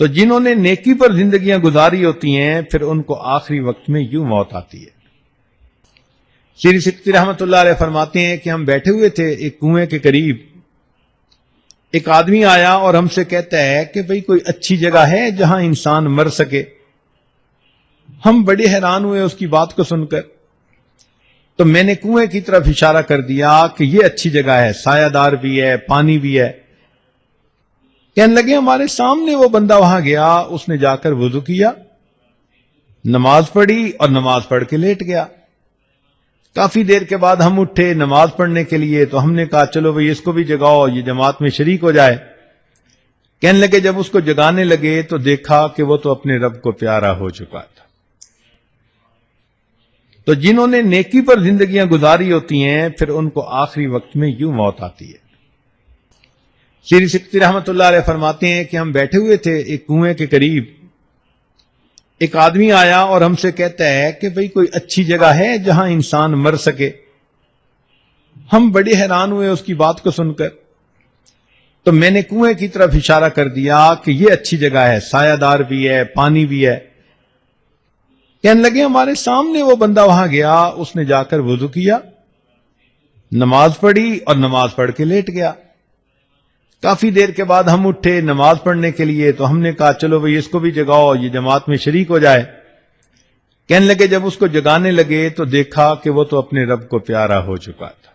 تو جنہوں نے نیکی پر زندگیاں گزاری ہوتی ہیں پھر ان کو آخری وقت میں یوں موت آتی ہے۔ شیخ سکتی رحمۃ اللہ علیہ فرماتے ہیں کہ ہم بیٹھے ہوئے تھے ایک کنویں کے قریب، ایک آدمی آیا اور ہم سے کہتا ہے کہ بھئی کوئی اچھی جگہ ہے جہاں انسان مر سکے۔ ہم بڑے حیران ہوئے اس کی بات کو سن کر، تو میں نے کنویں کی طرف اشارہ کر دیا کہ یہ اچھی جگہ ہے، سایہ دار بھی ہے، پانی بھی ہے۔ کہنے لگے ہمارے سامنے وہ بندہ وہاں گیا، اس نے جا کر وضو کیا، نماز پڑھی اور نماز پڑھ کے لیٹ گیا۔ کافی دیر کے بعد ہم اٹھے نماز پڑھنے کے لیے، تو ہم نے کہا چلو بھئی اس کو بھی جگاؤ، یہ جماعت میں شریک ہو جائے۔ کہنے لگے جب اس کو جگانے لگے تو دیکھا کہ وہ تو اپنے رب کو پیارا ہو چکا تھا۔ تو جنہوں نے نیکی پر زندگیاں گزاری ہوتی ہیں پھر ان کو آخری وقت میں یوں موت آتی ہے۔ شیخ سکتی رحمۃ اللہ علیہ فرماتے ہیں کہ ہم بیٹھے ہوئے تھے ایک کنویں کے قریب، ایک آدمی آیا اور ہم سے کہتا ہے کہ بھئی کوئی اچھی جگہ ہے جہاں انسان مر سکے۔ ہم بڑے حیران ہوئے اس کی بات کو سن کر، تو میں نے کنویں کی طرف اشارہ کر دیا کہ یہ اچھی جگہ ہے، سایہ دار بھی ہے، پانی بھی ہے۔ کہنے لگے ہمارے سامنے وہ بندہ وہاں گیا، اس نے جا کر وضو کیا، نماز پڑھی اور نماز پڑھ کے لیٹ گیا۔ کافی دیر کے بعد ہم اٹھے نماز پڑھنے کے لیے، تو ہم نے کہا چلو بھئی اس کو بھی جگاؤ، یہ جماعت میں شریک ہو جائے۔ کہنے لگے جب اس کو جگانے لگے تو دیکھا کہ وہ تو اپنے رب کو پیارا ہو چکا تھا۔